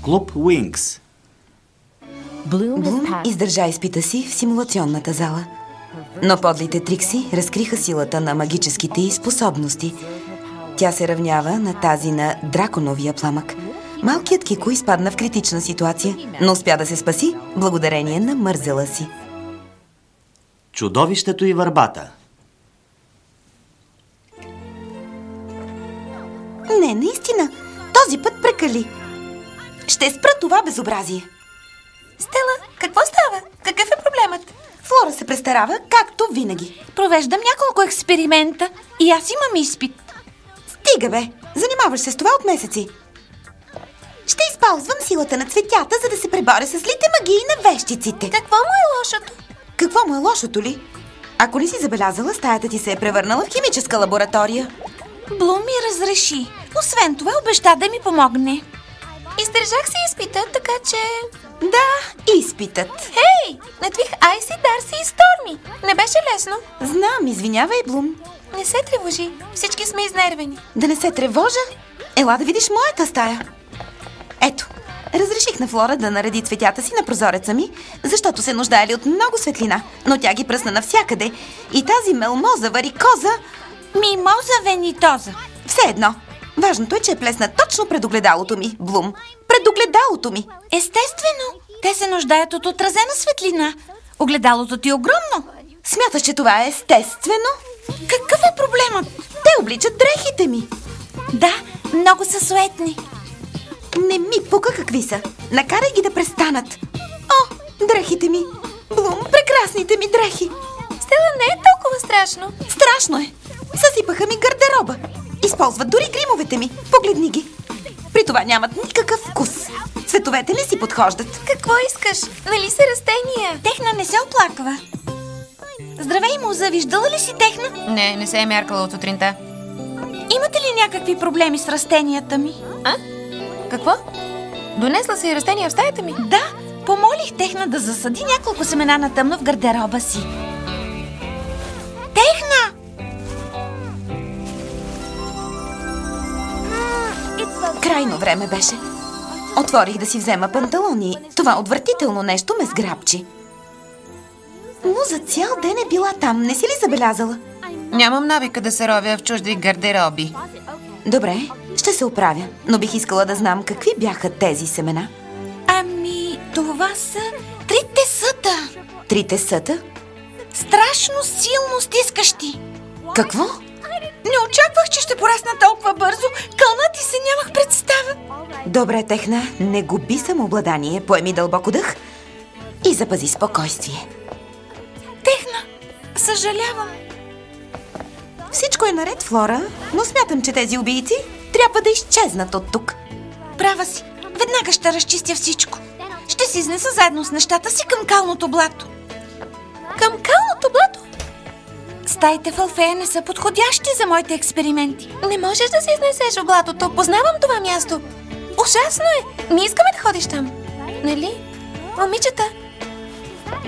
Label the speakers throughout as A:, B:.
A: Клуб Уинкс.
B: Блум издържа изпита си в симулационната зала. Но подлите Трикси разкриха силата на магическите й способности. Тя се равнява на тази на драконовия пламък. Малкият Кико изпадна в критична ситуация, но успя да се спаси благодарение на мързела си.
A: Чудовището и върбата.
B: Не, наистина, този път прекали. Ще спра това безобразие.
C: Стела, какво става? Какъв е проблемът?
B: Флора се престарава, както винаги.
C: Провеждам няколко експеримента и аз имам изпит.
B: Стига бе, занимаваш се с това от месеци. Ще използвам силата на цветята, за да се преборя с злите магии на вещиците.
C: Какво му е лошото?
B: Какво му е лошото ли? Ако не си забелязала, стаята ти се е превърнала в химическа лаборатория.
C: Блум ми разреши. Освен това, обеща да ми помогне. Издържах си изпита, така че...
B: Да, изпитът.
C: Хей! Надвих Айси, Дарси и Сторми. Не беше лесно.
B: Знам, извинявай, Блум.
C: Не се тревожи. Всички сме изнервени.
B: Да не се тревожа? Ела да видиш моята стая. Ето, разреших на Флора да нареди цветята си на прозореца ми, защото се нуждаели от много светлина, но тя ги пръсна навсякъде. И тази мелмоза варикоза...
C: Мимоза венитоза.
B: Все едно. Важното е, че е плесна точно пред огледалото ми, Блум. Пред огледалото ми.
C: Естествено. Те се нуждаят от отразена светлина. Огледалото ти е огромно.
B: Смяташ, че това е естествено?
C: Какъв е проблемът?
B: Те обличат дрехите ми.
C: Да, много са суетни.
B: Не ми пука какви са. Накарай ги да престанат. О, дрехите ми. Блум, прекрасните ми дрехи.
C: Стела, не е толкова страшно.
B: Страшно е. Съсипаха ми гардероба. Използват дори гримовете ми. Погледни ги. При това нямат никакъв вкус. Цветовете не си подхождат.
C: Какво искаш? Нали са растения? Техна не се оплаква. Здравей, Муза, виждала ли си Техна?
D: Не се е мяркала от сутринта.
C: Имате ли някакви проблеми с растенията ми?
D: А? Какво? Донесла си растения в стаята ми?
C: Да, помолих Техна да засади няколко семена на тъмно в гардероба си. Техна!
B: Крайно време беше. Отворих да си взема панталони. Това отвратително нещо ме сграбчи. Муза цял ден е била там. Не си ли забелязала?
D: Нямам навика да се ровя в чужди гардероби.
B: Добре, ще се оправя. Но бих искала да знам какви бяха тези семена.
C: Ами, това са 3 тесъта.
B: 3 тесъта?
C: Страшно силно стискащи.
B: Какво?
C: Не очаквах, че ще порасна толкова бързо. Кълнат и се нямах представа.
B: Добре, Техна, не губи самообладание. Поеми дълбоко дъх и запази спокойствие.
C: Техна, съжалявам.
B: Всичко е наред, Флора, но смятам, че тези убийци трябва да изчезнат от тук.
C: Права си. Веднага ще разчистя всичко. Ще си изнеса заедно с нещата си към калното блато. Към калното блато? Стаите в Алфея не са подходящи за моите експерименти. Не можеш да се изнесеш в блатото. Познавам това място. Ужасно е. Не искаме да ходиш там. Нали? Момичета,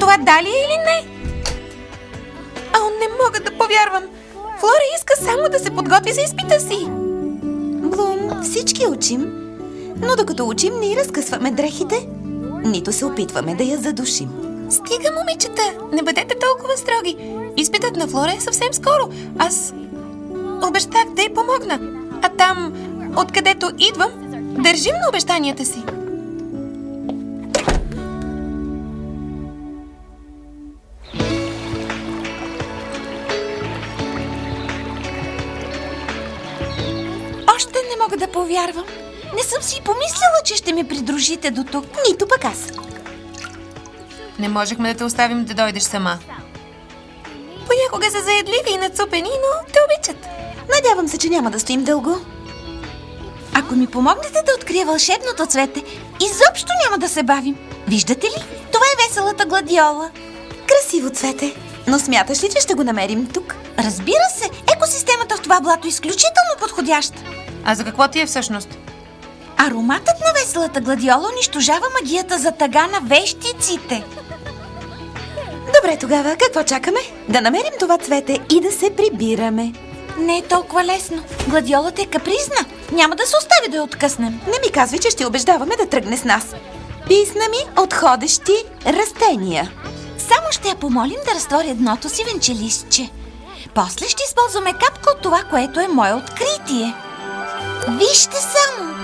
C: това дали е или не? Не мога да повярвам. Флора иска само да се подготви за изпита си.
B: Блум, всички учим. Но докато учим, не разкъсваме дрехите, нито се опитваме да я задушим.
C: Стига, момичета, не бъдете толкова строги. Изпитът на Флора е съвсем скоро. Аз обещах да й помогна. А там, откъдето идвам, държим на обещанията си. Още не мога да повярвам. Не съм си помислила, че ще ме придружите до тук.
B: Нито пък аз.
D: Не можехме да те оставим да дойдеш сама.
C: Понякога са заедливи и нацупени, но те обичат.
B: Надявам се, че няма да стоим дълго.
C: Ако ми помогнете да открия вълшебното цвете, изобщо няма да се бавим. Виждате ли? Това е веселата гладиола.
B: Красиво цвете. Но смяташ ли, че ще го намерим тук?
C: Разбира се, екосистемата в това блато е изключително подходяща.
D: А за какво ти е всъщност?
C: Ароматът на веселата гладиола унищожава магията за тъга на вещиците.
B: Добре, тогава какво чакаме? Да намерим това цвете и да се прибираме.
C: Не е толкова лесно. Гладиолата е капризна. Няма да се остави да я откъснем.
B: Не ми казвай, че ще убеждаваме да тръгне с нас. Писна ми от ходещи растения.
C: Само ще я помолим да разтвори едното си венчелистче. После ще използваме капка от това, което е мое откритие. Вижте само!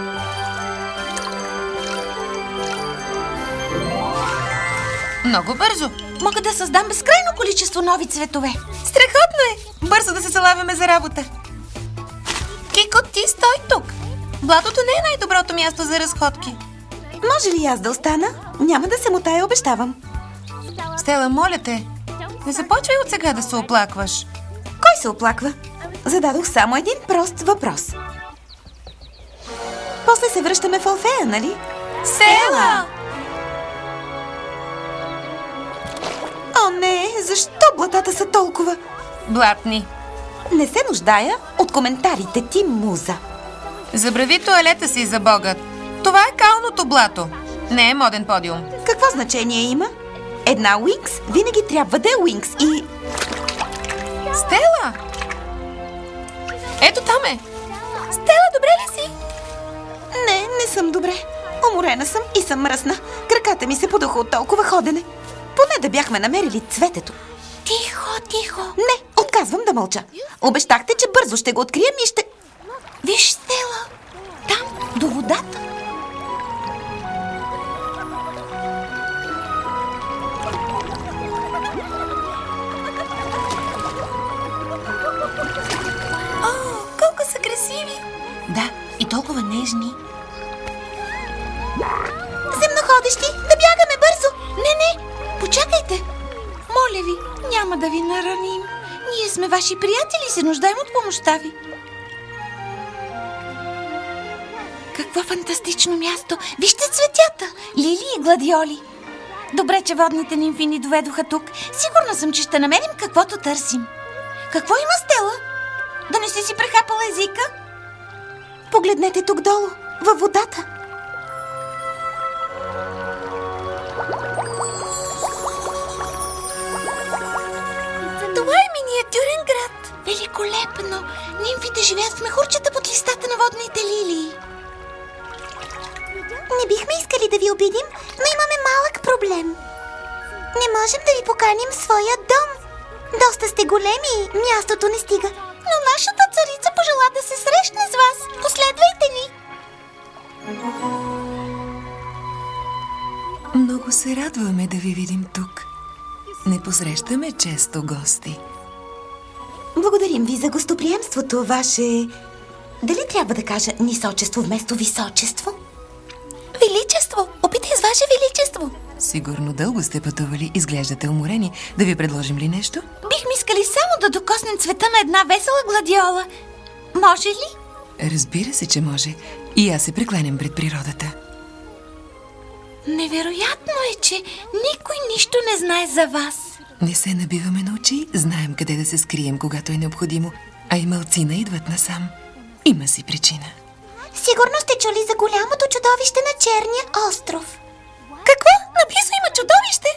D: Много бързо.
C: Мога да създам безкрайно количество нови цветове.
D: Страхотно е! Бързо да се залавяме за работа. Кико, ти стой тук. Блатото не е най-доброто място за разходки.
B: Може ли аз да остана? Няма да се мотая, обещавам.
D: Стела, моля те, не започвай от сега да се оплакваш.
B: Кой се оплаква? Зададох само един прост въпрос. После се връщаме в Алфея, нали?
D: Стела!
B: О, не! Защо блатата са толкова?
D: Блатни.
B: Не се нуждая от коментарите ти, муза.
D: Забрави тоалета си, за Бога. Това е калното блато. Не е моден подиум.
B: Какво значение има? Една Уинкс винаги трябва да е Уинкс и...
D: Стела! Ето там е. Стела, добре ли си?
B: Не съм добре. Уморена съм и съм мръсна. Краката ми се подуха от толкова ходене. Поне да бяхме намерили цветето.
C: Тихо, тихо.
B: Не, отказвам да мълча. Обещахте, че бързо ще го открием и ще...
C: Виж, Стела, там, до водата.
D: О, колко са красиви.
C: Да, и толкова нежни.
B: Земноходещи, да бягаме бързо!
C: Не, почакайте. Моля ви, няма да ви нараним. Ние сме ваши приятели и се нуждаем от помощта ви. Какво фантастично място! Вижте цветята! Лилии и гладиоли. Добре, че водните нимфи ни доведоха тук. Сигурна съм, че ще намерим каквото търсим. Какво има, Стела? Да не си прехапала езика?
B: Погледнете тук долу, във водата.
C: Това е миниатюрен град. Великолепно! Нимфите живеят в мехурчета под листата на водните лилии.
E: Не бихме искали да ви обидим, но имаме малък проблем. Не можем да ви поканим в своя дом. Доста сте големи и мястото не стига.
C: Но нашата царица пожела да се срещне с вас. Последвайте ни!
F: Много се радваме да ви видим тук. Не посрещаме често гости.
B: Благодарим ви за гостоприемството, ваше... Дали трябва да кажа нисочество вместо височество?
C: Величество! Опитай с ваше величество!
F: Сигурно дълго сте пътували, изглеждате уморени. Да ви предложим ли нещо?
C: Бихме искали само да докоснем цвета на една весела гладиола. Може ли?
F: Разбира се, че може. И аз се прекланям пред природата.
C: Невероятно е, че никой нищо не знае за вас.
F: Не се набиваме на очи, знаем къде да се скрием, когато е необходимо. А и малцина идват насам. Има си причина.
E: Сигурно сте чули за голямото чудовище на Черния остров.
C: Какво? Наблизо има чудовище?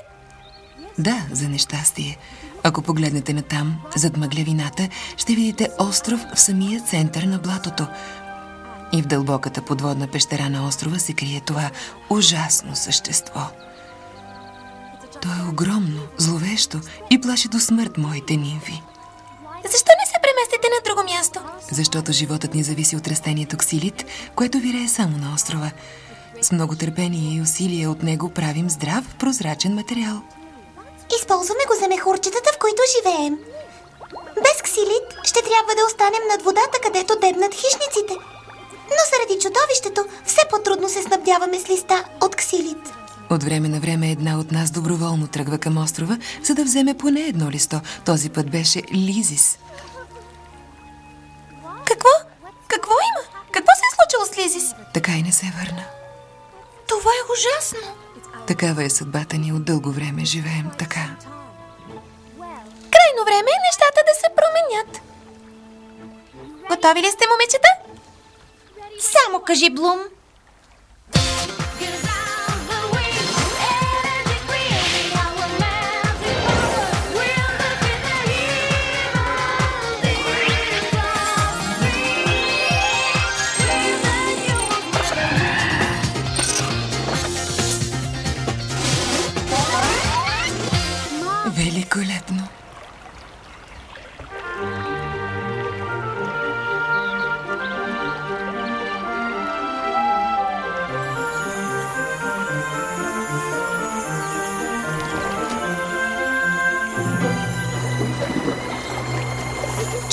F: Да, за нещастие. Ако погледнете натам, зад мъглявината, ще видите остров в самия център на блатото. И в дълбоката подводна пещера на острова се крие това ужасно същество. То е огромно, зловещо и плаши до смърт моите нимфи.
C: Защо не се преместите на друго място?
F: Защото животът ни зависи от растението ксилит, което вирее само на острова. С много търпение и усилие от него правим здрав, прозрачен материал.
E: Използваме го за мехурчетата, в които живеем. Без ксилит ще трябва да останем над водата, където дебнат хищниците. Но заради чудовището все по-трудно се снабдяваме с листа от ксилит.
F: От време на време една от нас доброволно тръгва към острова, за да вземе поне едно листо. Този път беше Лизис.
C: Какво? Какво има? Какво се е случило с Лизис?
F: Така и не се върна.
C: Това е ужасно.
F: Такава е съдбата ни, от дълго време живеем така.
C: Крайно време е нещата да се променят. Готови ли сте, момичета? Само кажи, Блум.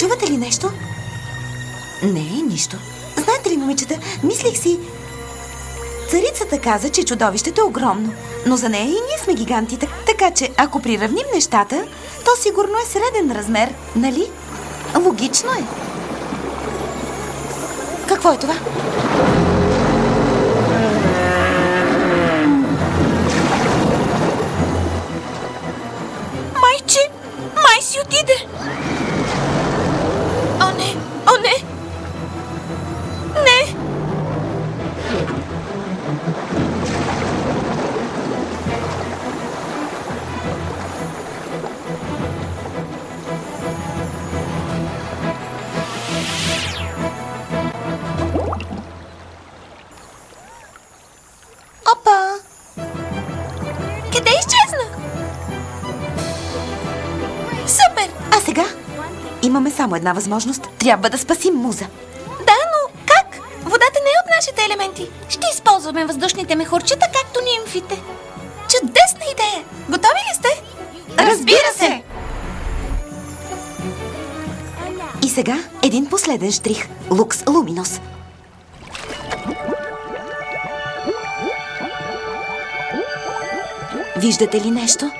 B: Чувате ли нещо? Не, нищо. Знаете ли, момичета, мислих си... Царицата каза, че чудовището е огромно, но за нея и ние сме гиганти, така че ако приравним нещата, то сигурно е среден размер, нали? Логично е. Какво е това?
C: Майче, май си отиде. О, не! О, не! Не!
E: Опа!
C: Къде изчезна? Супер!
B: А сега? Имаме само една възможност. Трябва да спасим Муза.
C: Да, но как? Водата не е от нашите елементи. Ще използваме въздушните мехурчета, както нимфите. Чудесна идея! Готови ли сте?
B: Разбира се! И сега един последен штрих. Лукс Луминос. Виждате ли нещо?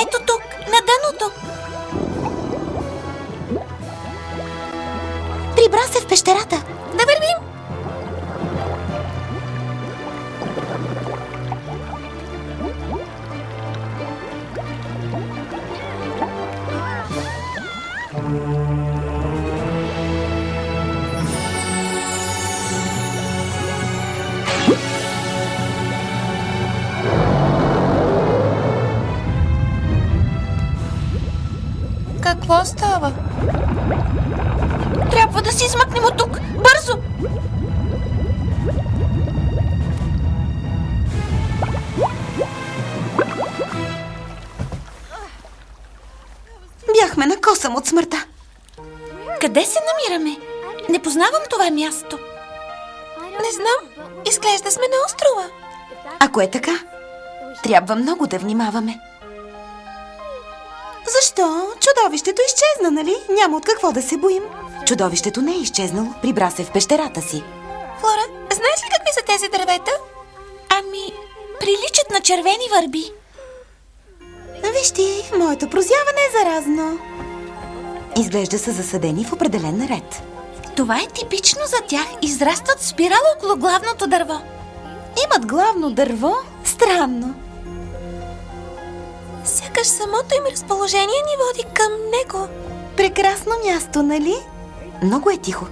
C: Ето тук, на дъното.
E: Прибра се в пещерата.
C: Да вървим. Какво става? Трябва да си измъкнем от тук. Бързо!
B: Бяхме на косъм от смъртта.
C: Къде се намираме? Не познавам това място. Не знам. Изглежда сме на острова.
B: Ако е така, трябва много да внимаваме. Защо? Чудовището изчезна, нали? Няма от какво да се боим. Чудовището не е изчезнало. Прибра се в пещерата си.
C: Флора, знаеш ли какви са тези дървета? Ами, приличат на червени върби.
B: Виж ти, моето прозяване е заразно. Изглежда са засадени в определен ред.
C: Това е типично за тях. Израстват в спирала около главното дърво.
B: Имат главно дърво? Странно.
C: Сякаш самото им разположение ни води към него.
B: Прекрасно място, нали? Много е тихо.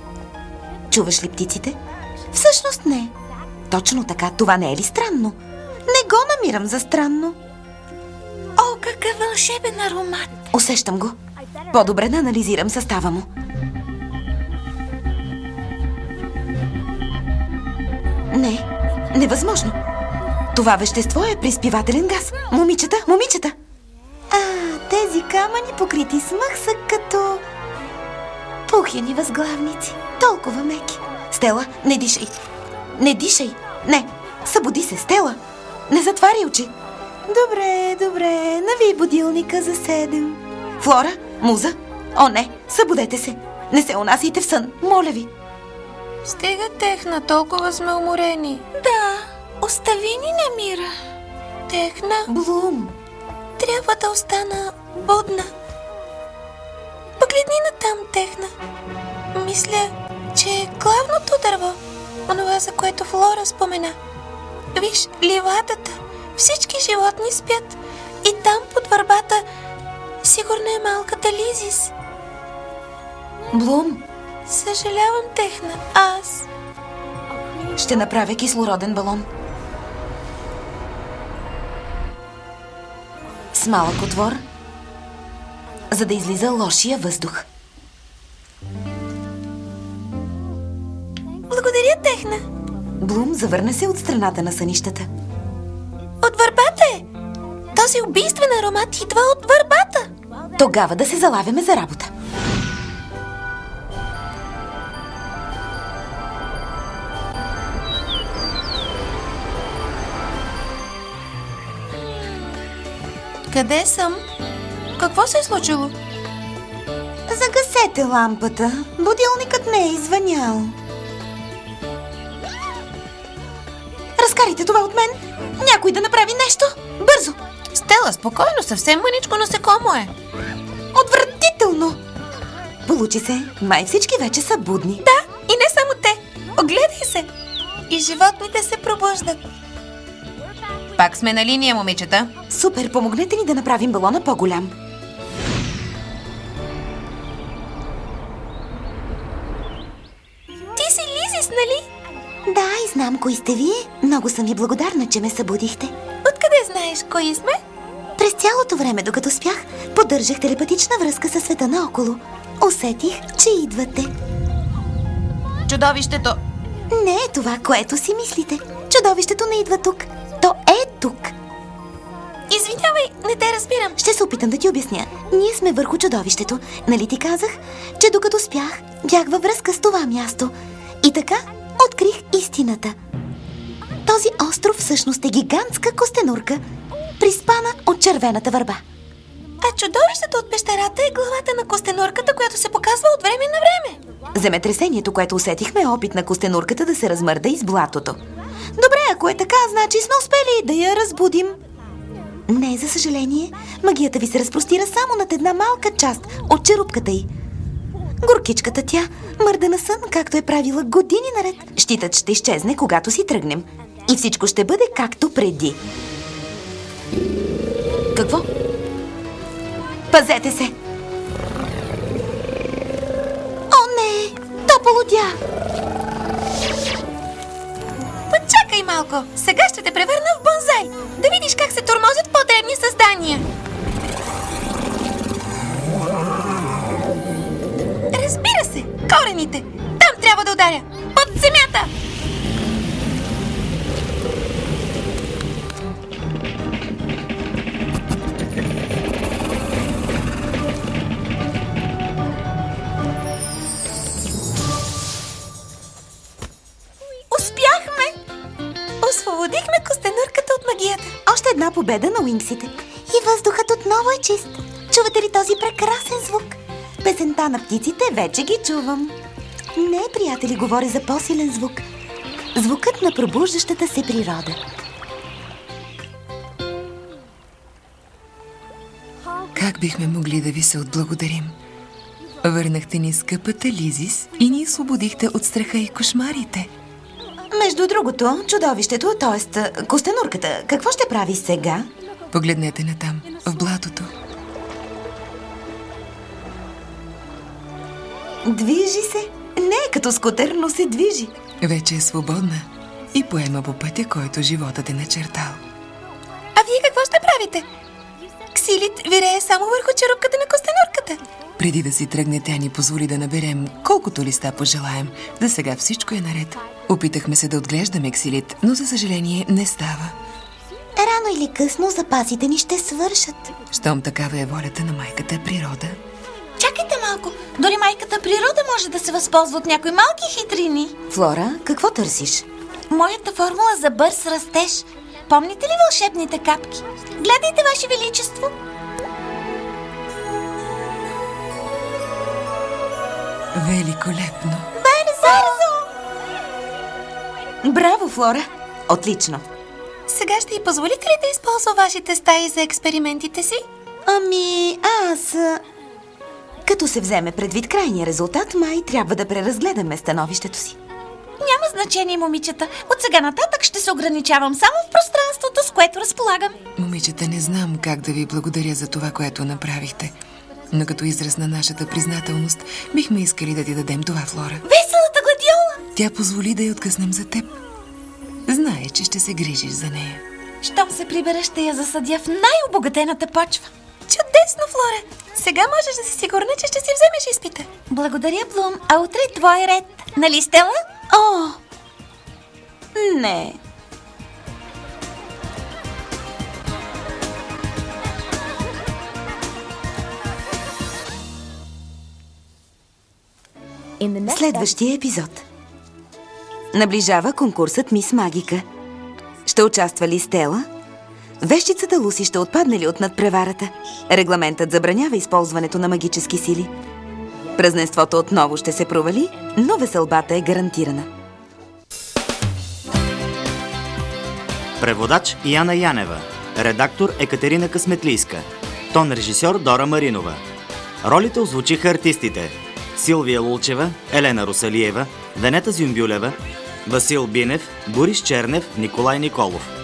B: Чуваш ли птиците? Всъщност не. Точно така, това не е ли странно? Не го намирам за странно.
C: О, какъв вълшебен аромат!
B: Усещам го. По-добре да анализирам състава му. Не, невъзможно. Това вещество е приспивателен газ. Момичета, момичета! Тези камъни, покрити с мъх, са като пухени възглавници. Толкова меки. Стела, не дишай. Не дишай. Не, събуди се, Стела. Не затваряй очи. Добре, добре. Нави будилника за 7. Флора, Муза. О, не, събудете се. Не се унасяйте в сън, моля ви.
C: Стига, Техна, толкова сме уморени. Да, остави ни на мира. Техна,
B: Блум.
C: трябва да остана будна. Погледни натам, Техна. Мисля, че е главното дърво. Онова, за което Флора спомена. Виж, ливадата. Всички животни спят. И там под върбата сигурно е малката Лизис.
B: Блум,
C: Съжалявам, Техна. Аз...
B: ще направя кислороден балон. С малък отвор, за да излиза лошия въздух.
C: Благодаря, Техна.
B: Блум завърна се от страната на сънищата.
C: От върбата е. Този убийствен аромат идва от върбата.
B: Тогава да се залавяме за работа.
C: Къде съм? Какво се е случило?
B: Загасете лампата. Будилникът не е извънял. Разкарайте това от мен. Някой да направи нещо. Бързо!
D: Стела, спокойно, съвсем мъничко насекомо е.
B: Отвратително! Получи се. Май всички вече са будни.
D: Да, и не само те. Огледай се. И животните се пробуждат. Пак сме на линия, момичета.
B: Супер, помогнете ни да направим балона по-голям.
D: Ти си Лизис, нали?
E: Да, и знам кои сте вие. Много съм ви благодарна, че ме събудихте.
D: Откъде знаеш кои сме?
E: През цялото време, докато спях, поддържах телепатична връзка със света наоколо. Усетих, че идвате.
D: Чудовището.
E: Не е това, което си мислите. Чудовището не идва тук. То е тук.
D: Извинявай, не те разбирам.
E: Ще се опитам да ти обясня. Ние сме върху чудовището. Нали ти казах, че докато спях, бях във връзка с това място. И така открих истината. Този остров всъщност е гигантска костенурка, приспана от червената върба.
D: А чудовището от пещерата е главата на костенурката, която се показва от време на време.
B: Земетресението, което усетихме, е опит на костенурката да се размърда из блатото. Добре, ако е така, значи сме успели да я разбудим.
E: Не, за съжаление, магията ви се разпростира само над една малка част от черупката й. Горкичката тя мърда на сън, както е правила години наред.
B: Щитът ще изчезне, когато си тръгнем. И всичко ще бъде както преди. Какво? Пазете се!
E: О, не! То полудя!
D: Почакай малко. Сега ще те превърна в бонзай. Да видиш как се тормозят по-дребни създания. Разбира се, корените. Там трябва да ударя. Под земята. Успяхме! Освободихме костенурката от магията.
E: Още една победа на уинксите. И въздухът отново е чист. Чувате ли този прекрасен звук?
B: Песента на птиците вече ги чувам.
E: Не, приятели, говоря за по-силен звук. Звукът на пробуждащата се природа.
F: Как бихме могли да ви се отблагодарим? Върнахте ни скъпата Лизис и ни освободихте от страха и кошмарите.
B: Между другото, чудовището, т.е. костенурката, какво ще прави сега?
F: Погледнете натам, в блатото.
B: Движи се. Не е като скутер, но се движи.
F: Вече е свободна и поема по пътя, който животът е начертал.
D: А вие какво ще правите? Ксилит вирее само върху черупката на костенурката.
F: Преди да си тръгне, тя ни позволи да наберем колкото листа пожелаем. За сега всичко е наред. Опитахме се да отглеждаме Ксилит, но за съжаление не става.
E: Рано или късно запасите ни ще свършат.
F: Щом такава е волята на майката природа.
C: Чакайте малко. Дори майката природа може да се възползва от някои малки хитрини.
B: Флора, какво търсиш?
C: Моята формула за бърз растеж. Помните ли вълшебните капки? Гледайте, Ваше Величество.
F: Великолепно!
B: Браво, Флора! Отлично!
D: Сега ще й позволите ли да използва вашите стаи за експериментите си?
B: Ами, аз... Като се вземе предвид крайния резултат, май трябва да преразгледаме становището си.
C: Няма значение, момичета. От сега нататък ще се ограничавам само в пространството, с което разполагам.
F: Момичета, не знам как да ви благодаря за това, което направихте. Но като израз на нашата признателност, бихме искали да ти дадем това, Флора.
C: Веселата гладиола!
F: Тя позволи да я откъснем за теб. Знае, че ще се грижиш за нея.
C: Щом се прибера, ще я засадя в най-обогатената почва.
D: Чудесно, Флора! Сега можеш да си сигурна, че ще си вземеш изпита.
C: Благодаря, Блум. А утре е твой ред. Нали, Стела?
B: О! Не. Следващия епизод. Наближава конкурсът Мис Магика. Ще участва ли Стела? Вещицата Луси ще отпадне ли от надпреварата? Регламентът забранява използването на магически сили. Празненството отново ще се провали, но веселбата е гарантирана.
A: Преводач Яна Янева. Редактор Екатерина Късметлийска. Тон режисьор Дора Маринова. Ролите озвучиха артистите: Силвия Лулчева, Елена Русалиева, Венета Зюмбюлева, Васил Бинев, Борис Чернев, Николай Николов.